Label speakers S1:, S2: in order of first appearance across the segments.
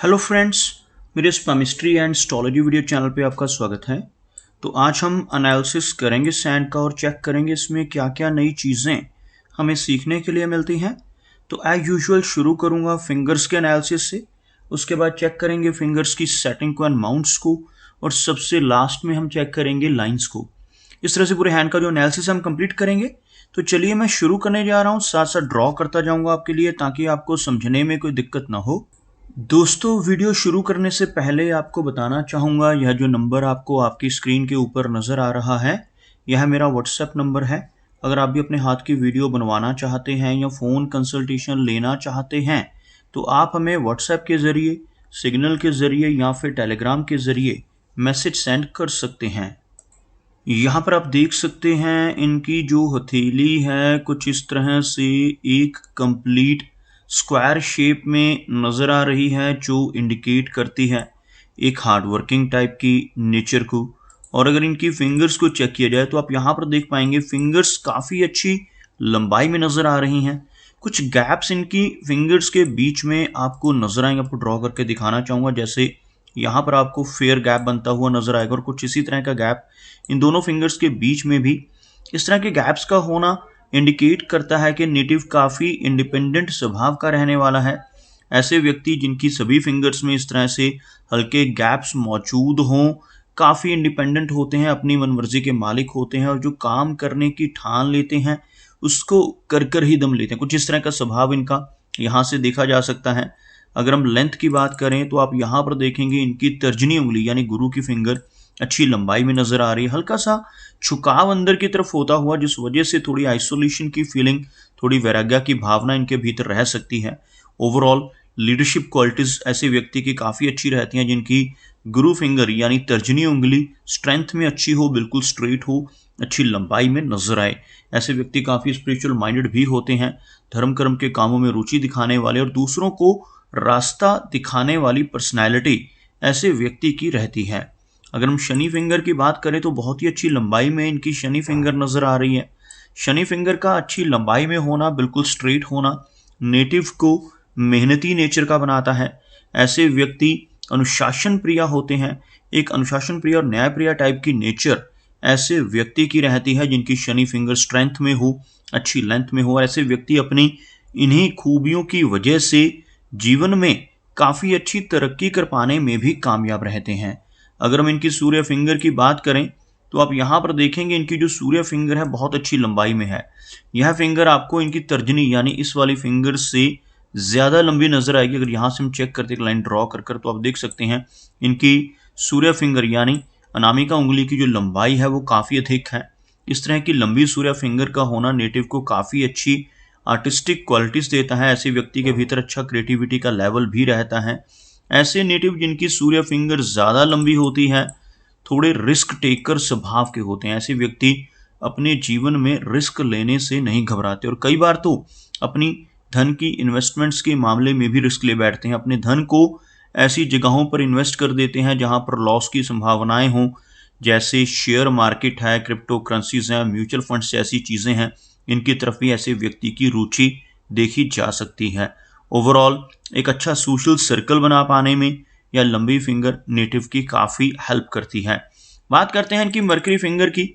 S1: Hello friends, मेरे इस chemistry and astrology video channel पे आपका स्वागत है। तो आज हम एनालिसिस करेंगे सैंड का और चेक करेंगे इसमें क्या क्या नई चीज़ें हमें सीखने के लिए मिलती हैं। तो एज यूजुअल शुरू करूंगा फिंगर्स के एनालिसिस से, उसके बाद चेक करेंगे फिंगर्स की सेटिंग को एंड माउंट्स को, और सबसे लास्ट में हम चेक करेंगे लाइन्स को। इस तरह से पूरे हैंड का जो एनालिसिस हम कंप्लीट करेंगे। तो चलिए मैं शुरू करने जा रहा हूँ, साथ साथ ड्रॉ करता जाऊँगा आपके लिए ताकि आपको समझने में कोई दिक्कत ना हो। दोस्तों, वीडियो शुरू करने से पहले आपको बताना चाहूँगा, यह जो नंबर आपको आपकी स्क्रीन के ऊपर नज़र आ रहा है, यह मेरा व्हाट्सएप नंबर है। अगर आप भी अपने हाथ की वीडियो बनवाना चाहते हैं या फ़ोन कंसल्टेशन लेना चाहते हैं तो आप हमें व्हाट्सएप के ज़रिए, सिग्नल के ज़रिए या फिर टेलीग्राम के ज़रिए मैसेज सेंड कर सकते हैं। यहाँ पर आप देख सकते हैं इनकी जो हथेली है कुछ इस तरह से एक कंप्लीट स्क्वायर शेप में नज़र आ रही है, जो इंडिकेट करती है एक हार्ड वर्किंग टाइप की नेचर को। और अगर इनकी फिंगर्स को चेक किया जाए तो आप यहाँ पर देख पाएंगे फिंगर्स काफ़ी अच्छी लंबाई में नज़र आ रही हैं। कुछ गैप्स इनकी फिंगर्स के बीच में आपको नज़र आएंगे, आपको ड्रॉ करके दिखाना चाहूँगा। जैसे यहाँ पर आपको फेयर गैप बनता हुआ नज़र आएगा और कुछ इसी तरह का गैप इन दोनों फिंगर्स के बीच में भी। इस तरह के गैप्स का होना इंडिकेट करता है कि नेटिव काफ़ी इंडिपेंडेंट स्वभाव का रहने वाला है। ऐसे व्यक्ति जिनकी सभी फिंगर्स में इस तरह से हल्के गैप्स मौजूद हों, काफ़ी इंडिपेंडेंट होते हैं, अपनी मनमर्जी के मालिक होते हैं और जो काम करने की ठान लेते हैं उसको कर कर ही दम लेते हैं। कुछ इस तरह का स्वभाव इनका यहाँ से देखा जा सकता है। अगर हम लेंथ की बात करें तो आप यहाँ पर देखेंगे इनकी तर्जनी उंगली यानी गुरु की फिंगर अच्छी लंबाई में नज़र आ रही है। हल्का सा झुकाव अंदर की तरफ होता हुआ, जिस वजह से थोड़ी आइसोलेशन की फीलिंग, थोड़ी वैराग्य की भावना इनके भीतर रह सकती है। ओवरऑल लीडरशिप क्वालिटीज़ ऐसे व्यक्ति की काफ़ी अच्छी रहती हैं जिनकी गुरु फिंगर यानी तर्जनी उंगली स्ट्रेंथ में अच्छी हो, बिल्कुल स्ट्रेट हो, अच्छी लंबाई में नजर आए। ऐसे व्यक्ति काफ़ी स्पिरिचुअल माइंडेड भी होते हैं, धर्म कर्म के कामों में रुचि दिखाने वाले और दूसरों को रास्ता दिखाने वाली पर्सनैलिटी ऐसे व्यक्ति की रहती है। अगर हम शनि फिंगर की बात करें तो बहुत ही अच्छी लंबाई में इनकी शनि फिंगर नज़र आ रही है। शनि फिंगर का अच्छी लंबाई में होना, बिल्कुल स्ट्रेट होना नेटिव को मेहनती नेचर का बनाता है। ऐसे व्यक्ति अनुशासन प्रिय होते हैं। एक अनुशासन प्रिय और न्याय प्रिय टाइप की नेचर ऐसे व्यक्ति की रहती है जिनकी शनि फिंगर स्ट्रेंथ में हो, अच्छी लेंथ में हो। ऐसे व्यक्ति अपनी इन्हीं खूबियों की वजह से जीवन में काफ़ी अच्छी तरक्की कर पाने में भी कामयाब रहते हैं। अगर हम इनकी सूर्य फिंगर की बात करें तो आप यहाँ पर देखेंगे इनकी जो सूर्य फिंगर है बहुत अच्छी लंबाई में है। यह फिंगर आपको इनकी तर्जनी यानी इस वाली फिंगर से ज़्यादा लंबी नज़र आएगी। अगर यहाँ से हम चेक करते एक लाइन ड्रॉ कर तो आप देख सकते हैं इनकी सूर्य फिंगर यानी अनामिका उंगली की जो लंबाई है वो काफ़ी अधिक है। इस तरह की लंबी सूर्य फिंगर का होना नेटिव को काफ़ी अच्छी आर्टिस्टिक क्वालिटीज़ देता है। ऐसे व्यक्ति के भीतर अच्छा क्रिएटिविटी का लेवल भी रहता है। ऐसे नेटिव जिनकी सूर्य फिंगर ज़्यादा लंबी होती है थोड़े रिस्क टेकर स्वभाव के होते हैं। ऐसे व्यक्ति अपने जीवन में रिस्क लेने से नहीं घबराते और कई बार तो अपनी धन की इन्वेस्टमेंट्स के मामले में भी रिस्क ले बैठते हैं। अपने धन को ऐसी जगहों पर इन्वेस्ट कर देते हैं जहां पर लॉस की संभावनाएं हों, जैसे शेयर मार्केट है, क्रिप्टो करेंसीज हैं, म्यूचुअल फंड्स ऐसी चीज़ें हैं। इनकी तरफ भी ऐसे व्यक्ति की रुचि देखी जा सकती है। ओवरऑल एक अच्छा सोशल सर्कल बना पाने में यह लंबी फिंगर नेटिव की काफ़ी हेल्प करती है। बात करते हैं इनकी मर्करी फिंगर की।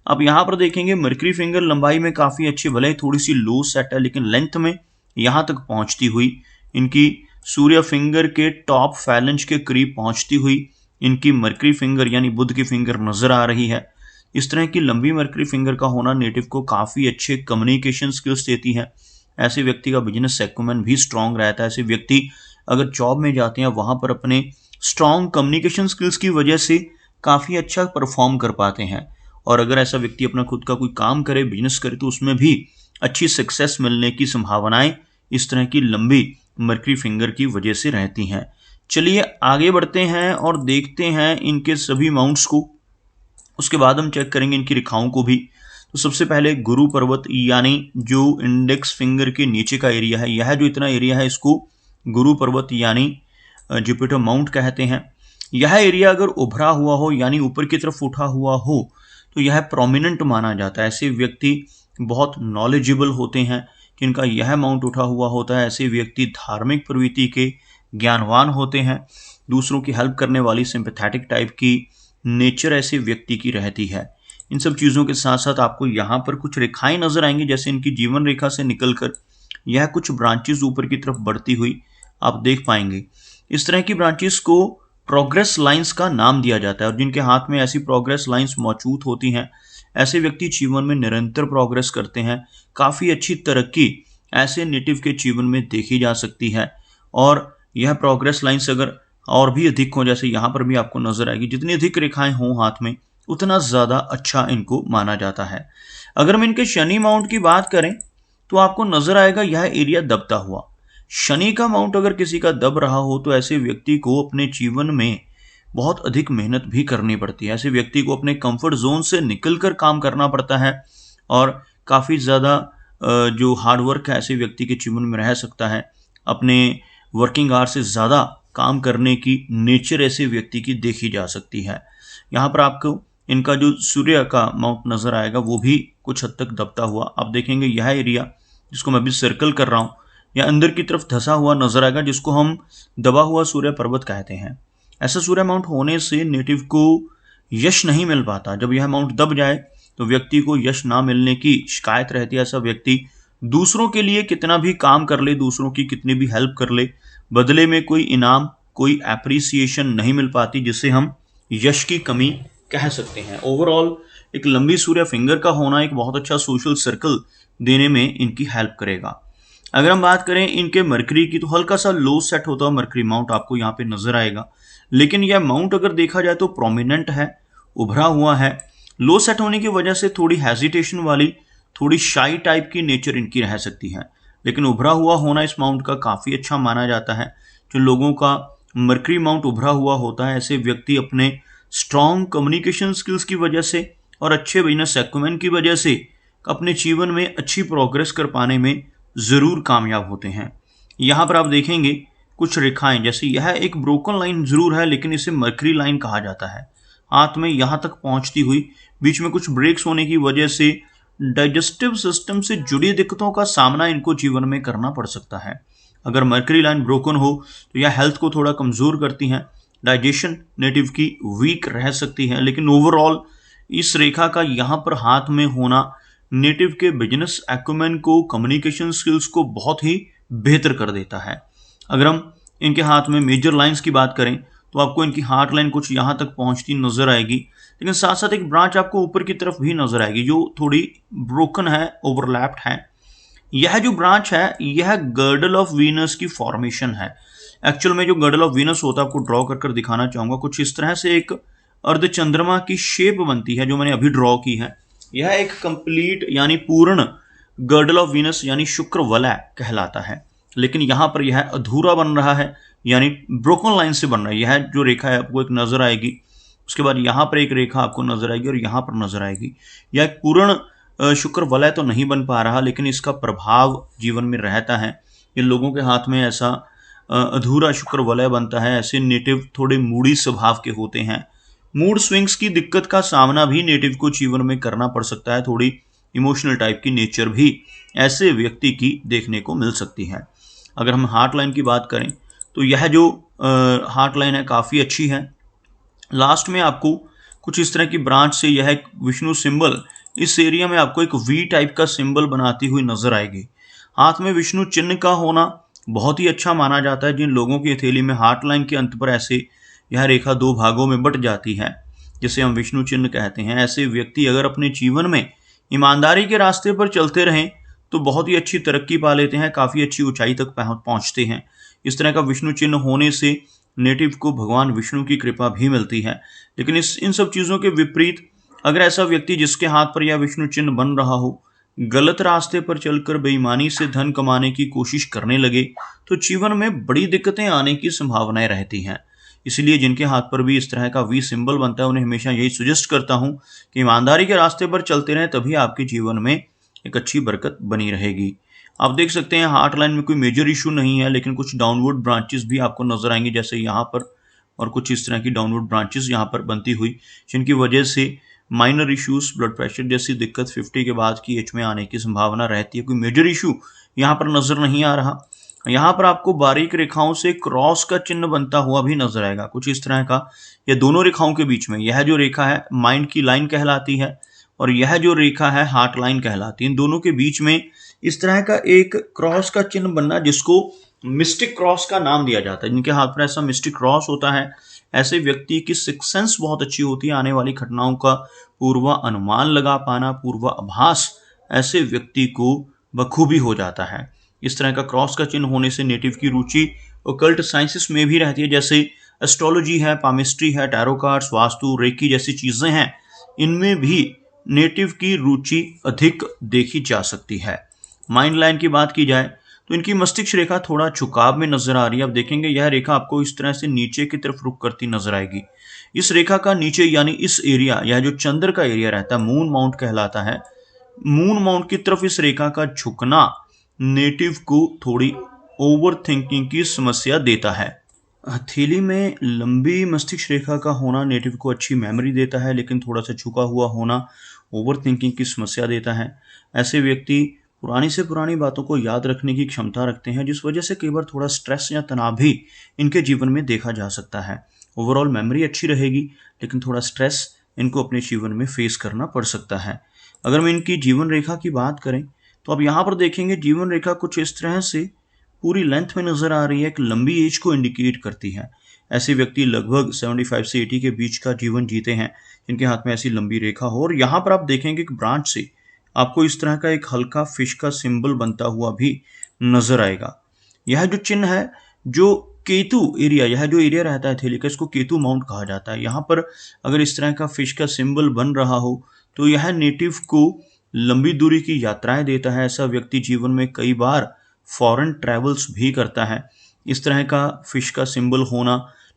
S1: अब यहाँ पर देखेंगे मर्करी फिंगर लंबाई में काफ़ी अच्छी, भले थोड़ी सी लो सेट है लेकिन लेंथ में यहाँ तक पहुँचती हुई, इनकी सूर्य फिंगर के टॉप फैलेंज के करीब पहुँचती हुई इनकी मर्करी फिंगर यानी बुध की फिंगर नज़र आ रही है। इस तरह की लंबी मर्करी फिंगर का होना नेटिव को काफ़ी अच्छे कम्युनिकेशन स्किल्स देती है। ऐसे व्यक्ति का बिजनेस एक्यूमेन भी स्ट्रांग रहता है। ऐसे व्यक्ति अगर जॉब में जाते हैं वहाँ पर अपने स्ट्रांग कम्युनिकेशन स्किल्स की वजह से काफ़ी अच्छा परफॉर्म कर पाते हैं। और अगर ऐसा व्यक्ति अपना खुद का कोई काम करे, बिजनेस करे, तो उसमें भी अच्छी सक्सेस मिलने की संभावनाएं इस तरह की लंबी मर्करी फिंगर की वजह से रहती हैं। चलिए आगे बढ़ते हैं और देखते हैं इनके सभी माउंट्स को। उसके बाद हम चेक करेंगे इनकी रेखाओं को भी। तो सबसे पहले गुरु पर्वत यानी जो इंडेक्स फिंगर के नीचे का एरिया है, यह जो इतना एरिया है इसको गुरु पर्वत यानी जुपिटर माउंट कहते हैं। यह एरिया अगर उभरा हुआ हो यानी ऊपर की तरफ उठा हुआ हो तो यह प्रोमिनेंट माना जाता है। ऐसे व्यक्ति बहुत नॉलेजेबल होते हैं जिनका यह माउंट उठा हुआ होता है। ऐसे व्यक्ति धार्मिक प्रवृत्ति के, ज्ञानवान होते हैं, दूसरों की हेल्प करने वाली सिंपैथेटिक टाइप की नेचर ऐसे व्यक्ति की रहती है। इन सब चीज़ों के साथ साथ आपको यहाँ पर कुछ रेखाएं नजर आएंगी, जैसे इनकी जीवन रेखा से निकलकर यह कुछ ब्रांचेस ऊपर की तरफ बढ़ती हुई आप देख पाएंगे। इस तरह की ब्रांचेस को प्रोग्रेस लाइंस का नाम दिया जाता है, और जिनके हाथ में ऐसी प्रोग्रेस लाइंस मौजूद होती हैं, ऐसे व्यक्ति जीवन में निरंतर प्रोग्रेस करते हैं। काफ़ी अच्छी तरक्की ऐसे नेटिव के जीवन में देखी जा सकती है। और यह प्रोग्रेस लाइंस अगर और भी अधिक हो, जैसे यहाँ पर भी आपको नजर आएगी, जितनी अधिक रेखाएं हों हाथ में उतना ज़्यादा अच्छा इनको माना जाता है। अगर हम इनके शनि माउंट की बात करें तो आपको नजर आएगा यह एरिया दबता हुआ। शनि का माउंट अगर किसी का दब रहा हो तो ऐसे व्यक्ति को अपने जीवन में बहुत अधिक मेहनत भी करनी पड़ती है। ऐसे व्यक्ति को अपने कंफर्ट जोन से निकलकर काम करना पड़ता है, और काफ़ी ज़्यादा जो हार्ड वर्क है ऐसे व्यक्ति के जीवन में रह सकता है। अपने वर्किंग आवर से ज़्यादा काम करने की नेचर ऐसे व्यक्ति की देखी जा सकती है। यहाँ पर आपको इनका जो सूर्य का माउंट नज़र आएगा वो भी कुछ हद तक दबता हुआ आप देखेंगे। यह एरिया जिसको मैं अभी सर्कल कर रहा हूँ, या अंदर की तरफ धंसा हुआ नजर आएगा, जिसको हम दबा हुआ सूर्य पर्वत कहते हैं। ऐसा सूर्य माउंट होने से नेटिव को यश नहीं मिल पाता। जब यह माउंट दब जाए तो व्यक्ति को यश ना मिलने की शिकायत रहती है। ऐसा व्यक्ति दूसरों के लिए कितना भी काम कर ले, दूसरों की कितनी भी हेल्प कर ले, बदले में कोई इनाम, कोई एप्रिसिएशन नहीं मिल पाती, जिसे हम यश की कमी कह सकते हैं। ओवरऑल एक लंबी सूर्य फिंगर का होना एक बहुत अच्छा सोशल सर्कल देने में इनकी हेल्प करेगा। अगर हम बात करें इनके मरकरी की, तो हल्का सा लो सेट होता हुआ मरकरी माउंट आपको यहाँ पे नजर आएगा, लेकिन यह माउंट अगर देखा जाए तो प्रोमिनेंट है, उभरा हुआ है। लो सेट होने की वजह से थोड़ी हेजिटेशन वाली, थोड़ी शाई टाइप की नेचर इनकी रह सकती है, लेकिन उभरा हुआ होना इस माउंट का काफ़ी अच्छा माना जाता है। जो लोगों का मरकरी माउंट उभरा हुआ होता है, ऐसे व्यक्ति अपने स्ट्रॉन्ग कम्युनिकेशन स्किल्स की वजह से और अच्छे बिजनेस एक्विमेंट की वजह से अपने जीवन में अच्छी प्रोग्रेस कर पाने में ज़रूर कामयाब होते हैं। यहाँ पर आप देखेंगे कुछ रेखाएं, जैसे यह एक ब्रोकन लाइन जरूर है, लेकिन इसे मरकरी लाइन कहा जाता है। हाथ में यहाँ तक पहुँचती हुई, बीच में कुछ ब्रेक्स होने की वजह से डाइजेस्टिव सिस्टम से जुड़ी दिक्कतों का सामना इनको जीवन में करना पड़ सकता है। अगर मरकरी लाइन ब्रोकन हो तो यह हेल्थ को थोड़ा कमज़ोर करती हैं, डाइजेशन नेटिव की वीक रह सकती है, लेकिन ओवरऑल इस रेखा का यहाँ पर हाथ में होना नेटिव के बिजनेस एक्विमेन को, कम्युनिकेशन स्किल्स को बहुत ही बेहतर कर देता है। अगर हम इनके हाथ में मेजर लाइंस की बात करें तो आपको इनकी हार्ट लाइन कुछ यहाँ तक पहुँचती नजर आएगी, लेकिन साथ साथ एक ब्रांच आपको ऊपर की तरफ भी नजर आएगी जो थोड़ी ब्रोकन है, ओवरलैप्ड है। यह जो ब्रांच है यह गर्डल ऑफ वीनस की फॉर्मेशन है। एक्चुअल में जो गर्डल ऑफ वीनस होता है, आपको ड्रॉ कर दिखाना चाहूंगा। कुछ इस तरह से एक अर्धचंद्रमा की शेप बनती है जो मैंने अभी ड्रॉ की है। यह एक कंप्लीट यानी पूर्ण गर्डल ऑफ वीनस यानी शुक्र वलय कहलाता है, लेकिन यहाँ पर यह अधूरा बन रहा है, यानी ब्रोकन लाइन से बन रहा है। यह जो रेखा है आपको एक नजर आएगी, उसके बाद यहाँ पर एक रेखा आपको नजर आएगी और यहाँ पर नजर आएगी। यह एक पूर्ण शुक्र वलय तो नहीं बन पा रहा, लेकिन इसका प्रभाव जीवन में रहता है। इन लोगों के हाथ में ऐसा अधूरा शुक्र वलय बनता है। ऐसे नेटिव थोड़े मूडी स्वभाव के होते हैं। मूड स्विंग्स की दिक्कत का सामना भी नेटिव को जीवन में करना पड़ सकता है। थोड़ी इमोशनल टाइप की नेचर भी ऐसे व्यक्ति की देखने को मिल सकती है। अगर हम हार्ट लाइन की बात करें तो यह जो हार्ट लाइन है काफ़ी अच्छी है। लास्ट में आपको कुछ इस तरह की ब्रांच से यह एक विष्णु सिंबल, इस एरिया में आपको एक वी टाइप का सिंबल बनाती हुई नजर आएगी। हाथ में विष्णु चिन्ह का होना बहुत ही अच्छा माना जाता है। जिन लोगों की हथेली में हार्ट लाइन के अंत पर ऐसे यह रेखा दो भागों में बट जाती है, जिसे हम विष्णु चिन्ह कहते हैं, ऐसे व्यक्ति अगर अपने जीवन में ईमानदारी के रास्ते पर चलते रहें तो बहुत ही अच्छी तरक्की पा लेते हैं, काफ़ी अच्छी ऊंचाई तक पहुंचते हैं। इस तरह का विष्णु चिन्ह होने से नेटिव को भगवान विष्णु की कृपा भी मिलती है। लेकिन इन सब चीज़ों के विपरीत अगर ऐसा व्यक्ति जिसके हाथ पर यह विष्णु चिन्ह बन रहा हो गलत रास्ते पर चलकर बेईमानी से धन कमाने की कोशिश करने लगे तो जीवन में बड़ी दिक्कतें आने की संभावनाएं रहती हैं। इसलिए जिनके हाथ पर भी इस तरह का वी सिंबल बनता है उन्हें हमेशा यही सजेस्ट करता हूं कि ईमानदारी के रास्ते पर चलते रहें, तभी आपके जीवन में एक अच्छी बरकत बनी रहेगी। आप देख सकते हैं हार्ट लाइन में कोई मेजर इशू नहीं है, लेकिन कुछ डाउनवर्ड ब्रांचेस भी आपको नजर आएंगी, जैसे यहाँ पर और कुछ इस तरह की डाउनवर्ड ब्रांचेस यहाँ पर बनती हुई, जिनकी वजह से माइनर इश्यूज, ब्लड प्रेशर जैसी दिक्कत 50 के बाद की एज में आने की संभावना रहती है। कोई मेजर इशू यहाँ पर नजर नहीं आ रहा। यहाँ पर आपको बारीक रेखाओं से क्रॉस का चिन्ह बनता हुआ भी नजर आएगा, कुछ इस तरह का। ये दोनों रेखाओं के बीच में यह जो रेखा है माइंड की लाइन कहलाती है और यह जो रेखा है हार्ट लाइन कहलाती है। इन दोनों के बीच में इस तरह का एक क्रॉस का चिन्ह बनना, जिसको मिस्टिक क्रॉस का नाम दिया जाता है। जिनके हाथ पर ऐसा मिस्टिक क्रॉस होता है, ऐसे व्यक्ति की सिक्स सेंस बहुत अच्छी होती है। आने वाली घटनाओं का पूर्व अनुमान लगा पाना, पूर्व आभास ऐसे व्यक्ति को बखूबी हो जाता है। इस तरह का क्रॉस का चिन्ह होने से नेटिव की रुचि ओकल्ट साइंसेस में भी रहती है, जैसे एस्ट्रोलॉजी है, पामिस्ट्री है, टैरो कार्ड्स, वास्तु, रेकी जैसी चीजें हैं। इनमें भी नेटिव की रुचि अधिक देखी जा सकती है। माइंड लाइन की बात की जाए तो इनकी मस्तिष्क रेखा थोड़ा झुकाव में नजर आ रही है। अब देखेंगे यह रेखा आपको इस तरह से नीचे की तरफ रुख करती नजर आएगी। इस रेखा का नीचे यानी इस एरिया, यह जो चंद्र का एरिया रहता है, मून माउंट कहलाता है। मून माउंट की तरफ इस रेखा का झुकना नेटिव को थोड़ी ओवर थिंकिंग की समस्या देता है। हथेली में लंबी मस्तिष्क रेखा का होना नेटिव को अच्छी मेमोरी देता है, लेकिन थोड़ा सा झुका हुआ होना ओवर थिंकिंग की समस्या देता है। ऐसे व्यक्ति पुरानी से पुरानी बातों को याद रखने की क्षमता रखते हैं, जिस वजह से कई बार थोड़ा स्ट्रेस या तनाव भी इनके जीवन में देखा जा सकता है। ओवरऑल मेमोरी अच्छी रहेगी, लेकिन थोड़ा स्ट्रेस इनको अपने जीवन में फेस करना पड़ सकता है। अगर हम इनकी जीवन रेखा की बात करें तो अब यहाँ पर देखेंगे जीवन रेखा कुछ इस तरह से पूरी लेंथ में नजर आ रही है, एक लंबी एज को इंडिकेट करती है। ऐसे व्यक्ति लगभग 75 से 80 के बीच का जीवन जीते हैं, जिनके हाथ में ऐसी लंबी रेखा हो। और यहाँ पर आप देखेंगे कि ब्रांच से आपको इस तरह का एक हल्का फिश का सिंबल बनता हुआ भी नजर आएगा। यह जो चिन्ह है, जो केतु एरिया, यह जो एरिया रहता है थैली का, इसको केतु माउंट कहा जाता है। यहाँ पर अगर इस तरह का फिश का सिंबल बन रहा हो तो यह नेटिव को लंबी दूरी की यात्राएं देता है। ऐसा व्यक्ति जीवन में कई बार फॉरेन ट्रैवल्स भी करता है। इस तरह का फिश का सिंबल होना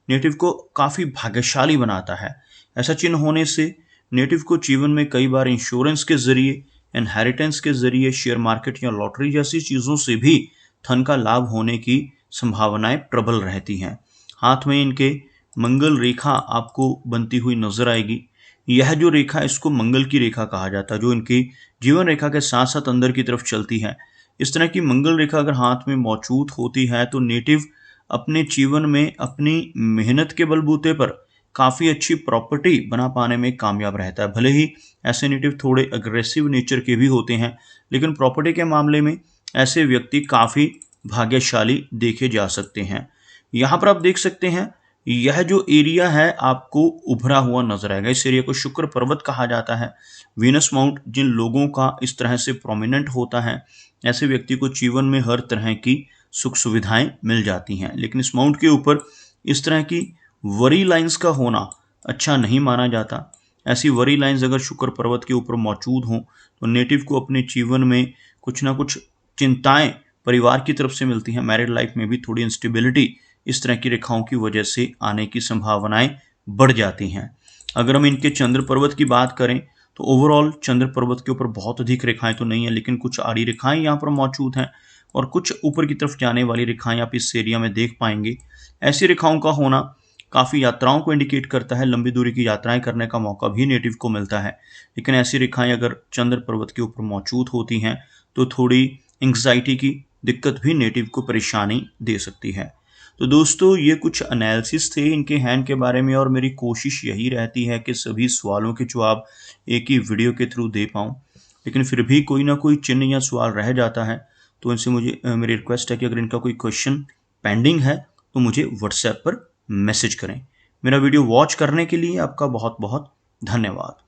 S1: नेटिव को काफी भाग्यशाली बनाता है। ऐसा चिन्ह होने से नेटिव को जीवन में कई बार इंश्योरेंस के जरिए, इनहेरिटेंस के जरिए, शेयर मार्केट या लॉटरी जैसी चीजों से भी धन का लाभ होने की संभावनाएं प्रबल रहती हैं। हाथ में इनके मंगल रेखा आपको बनती हुई नजर आएगी। यह जो रेखा, इसको मंगल की रेखा कहा जाता है, जो इनकी जीवन रेखा के साथ साथ अंदर की तरफ चलती है। इस तरह की मंगल रेखा अगर हाथ में मौजूद होती है तो नेटिव अपने जीवन में अपनी मेहनत के बलबूते पर काफी अच्छी प्रॉपर्टी बना पाने में कामयाब रहता है। भले ही ऐसे नेटिव थोड़े अग्रेसिव नेचर के भी होते हैं, लेकिन प्रॉपर्टी के मामले में ऐसे व्यक्ति काफी भाग्यशाली देखे जा सकते हैं। यहाँ पर आप देख सकते हैं यह जो एरिया है आपको उभरा हुआ नजर आएगा। इस एरिया को शुक्र पर्वत कहा जाता है। वीनस माउंट जिन लोगों का इस तरह से प्रोमिनेंट होता है, ऐसे व्यक्ति को जीवन में हर तरह की सुख सुविधाएं मिल जाती हैं। लेकिन इस माउंट के ऊपर इस तरह की वरी लाइंस का होना अच्छा नहीं माना जाता। ऐसी वरी लाइंस अगर शुक्र पर्वत के ऊपर मौजूद हों तो नेटिव को अपने जीवन में कुछ ना कुछ चिंताएं परिवार की तरफ से मिलती हैं। मैरिड लाइफ में भी थोड़ी इंस्टेबिलिटी इस तरह की रेखाओं की वजह से आने की संभावनाएं बढ़ जाती हैं। अगर हम इनके चंद्र पर्वत की बात करें तो ओवरऑल चंद्र पर्वत के ऊपर बहुत अधिक रेखाएं तो नहीं है, लेकिन कुछ आड़ी रेखाएं यहाँ पर मौजूद हैं और कुछ ऊपर की तरफ जाने वाली रेखाएं आप इस एरिया में देख पाएंगे। ऐसी रेखाओं का होना काफ़ी यात्राओं को इंडिकेट करता है। लंबी दूरी की यात्राएं करने का मौका भी नेटिव को मिलता है। लेकिन ऐसी रेखाएं अगर चंद्र पर्वत के ऊपर मौजूद होती हैं तो थोड़ी एंग्जाइटी की दिक्कत भी नेटिव को परेशानी दे सकती है। तो दोस्तों, ये कुछ एनालिसिस थे इनके हैंड के बारे में, और मेरी कोशिश यही रहती है कि सभी सवालों के जवाब एक ही वीडियो के थ्रू दे पाऊँ। लेकिन फिर भी कोई ना कोई चिन्ह या सवाल रह जाता है, तो इनसे मेरी रिक्वेस्ट है कि अगर इनका कोई क्वेश्चन पेंडिंग है तो मुझे व्हाट्सएप पर मैसेज करें। मेरा वीडियो वॉच करने के लिए आपका बहुत बहुत धन्यवाद।